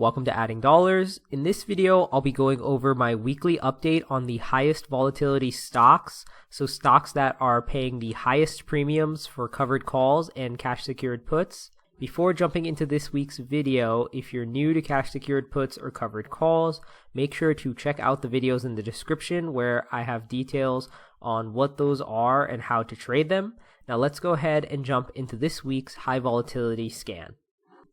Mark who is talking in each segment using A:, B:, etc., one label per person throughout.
A: Welcome to Adding Dollars. In this video, I'll be going over my weekly update on the highest volatility stocks. So stocks that are paying the highest premiums for covered calls and cash secured puts. Before jumping into this week's video, if you're new to cash secured puts or covered calls, make sure to check out the videos in the description where I have details on what those are and how to trade them. Now let's go ahead and jump into this week's high volatility scan.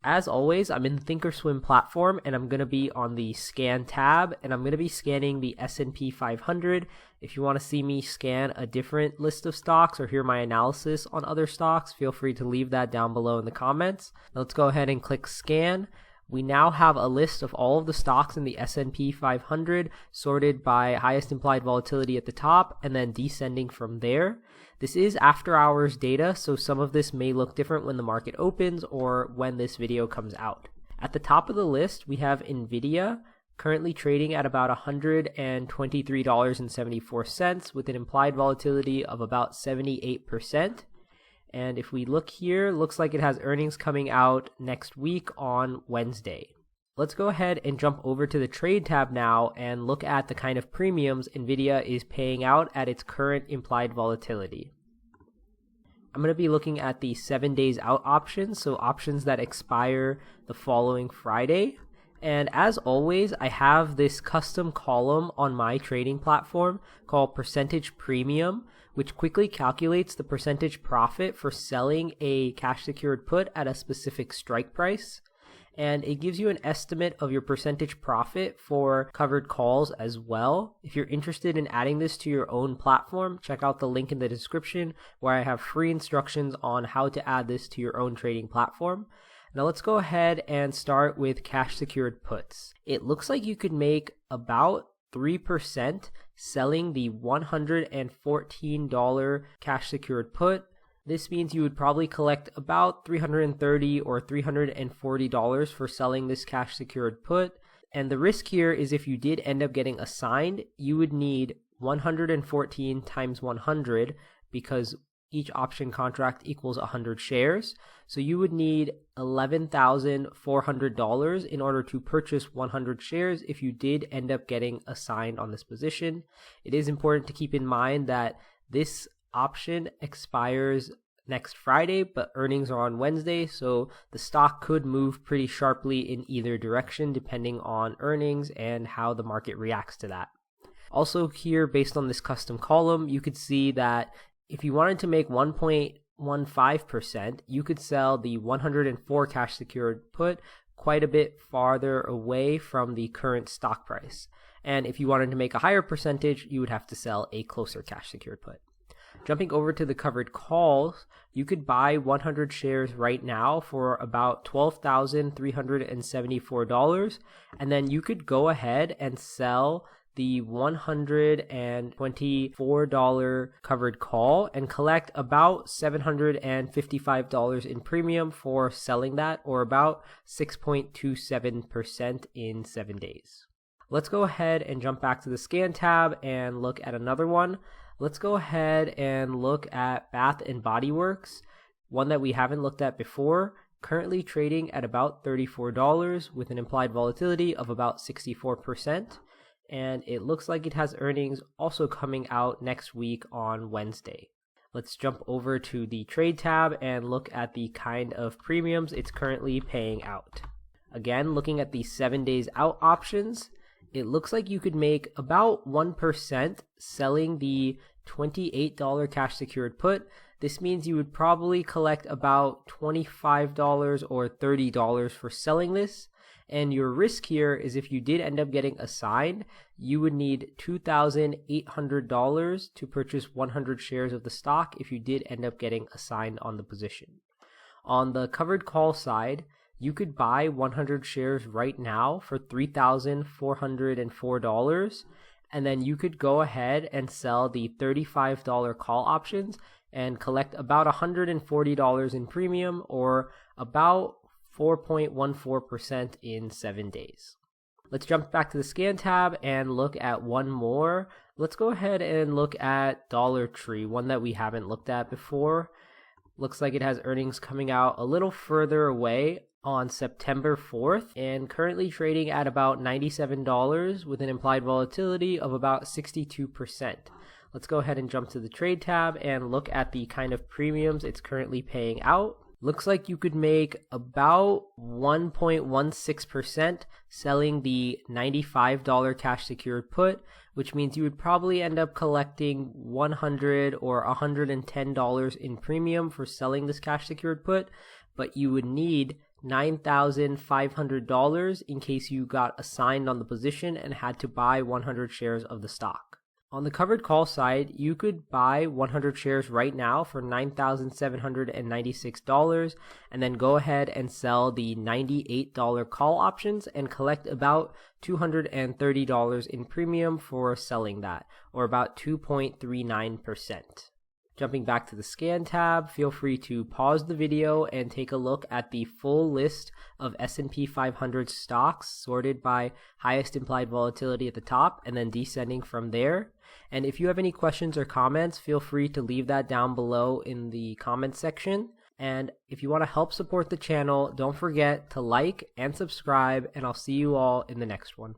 A: As always, I'm in the Thinkorswim platform and I'm going to be on the scan tab and I'm going to be scanning the S&P 500. If you want to see me scan a different list of stocks or hear my analysis on other stocks, feel free to leave that down below in the comments. Now let's go ahead and click scan. We now have a list of all of the stocks in the S&P 500 sorted by highest implied volatility at the top and then descending from there. This is after hours data, so some of this may look different when the market opens or when this video comes out. At the top of the list, we have Nvidia, currently trading at about $123.74 with an implied volatility of about 78%. And if we look here, looks like it has earnings coming out next week on Wednesday. Let's go ahead and jump over to the trade tab now and look at the kind of premiums Nvidia is paying out at its current implied volatility. I'm going to be looking at the 7 days out options, so options that expire the following Friday. And as always, I have this custom column on my trading platform called percentage premium, which quickly calculates the percentage profit for selling a cash secured put at a specific strike price. And it gives you an estimate of your percentage profit for covered calls as well. If you're interested in adding this to your own platform, check out the link in the description where I have free instructions on how to add this to your own trading platform. Now let's go ahead and start with cash secured puts. It looks like you could make about 3% selling the $114 cash secured put. This means you would probably collect about $330 or $340 for selling this cash secured put. And the risk here is if you did end up getting assigned, you would need 114 times 100 because each option contract equals 100 shares. So you would need $11,400 in order to purchase 100 shares if you did end up getting assigned on this position. It is important to keep in mind that this option expires next Friday, but earnings are on Wednesday, so the stock could move pretty sharply in either direction depending on earnings and how the market reacts to that. Also here, based on this custom column, you could see that if you wanted to make 1.15%, you could sell the 104 cash secured put quite a bit farther away from the current stock price. And if you wanted to make a higher percentage, you would have to sell a closer cash secured put. Jumping over to the covered calls, you could buy 100 shares right now for about $12,374, and then you could go ahead and sell the $124 covered call and collect about $755 in premium for selling that, or about 6.27% in 7 days. Let's go ahead and jump back to the scan tab and look at another one. Let's go ahead and look at Bath & Body Works, one that we haven't looked at before, currently trading at about $34 with an implied volatility of about 64%. And it looks like it has earnings also coming out next week on Wednesday. Let's jump over to the trade tab and look at the kind of premiums it's currently paying out. Again, looking at the 7 days out options, it looks like you could make about 1% selling the $28 cash secured put. This means you would probably collect about $25 or $30 for selling this. And your risk here is if you did end up getting assigned, you would need $2,800 to purchase 100 shares of the stock if you did end up getting assigned on the position. On the covered call side, you could buy 100 shares right now for $3,404, and then you could go ahead and sell the $35 call options and collect about $140 in premium, or about 4.14% in 7 days. Let's jump back to the scan tab and look at one more. Let's go ahead and look at Dollar Tree, one that we haven't looked at before. Looks like it has earnings coming out a little further away on September 4th and currently trading at about $97 with an implied volatility of about 62%. Let's go ahead and jump to the trade tab and look at the kind of premiums it's currently paying out. Looks like you could make about 1.16% selling the $95 cash secured put, which means you would probably end up collecting $100 or $110 in premium for selling this cash secured put, but you would need $9,500 in case you got assigned on the position and had to buy 100 shares of the stock. On the covered call side, you could buy 100 shares right now for $9,796 and then go ahead and sell the $98 call options and collect about $230 in premium for selling that, or about 2.39%. Jumping back to the scan tab, feel free to pause the video and take a look at the full list of S&P 500 stocks sorted by highest implied volatility at the top and then descending from there. And if you have any questions or comments, feel free to leave that down below in the comments section. And if you want to help support the channel, don't forget to like and subscribe, and I'll see you all in the next one.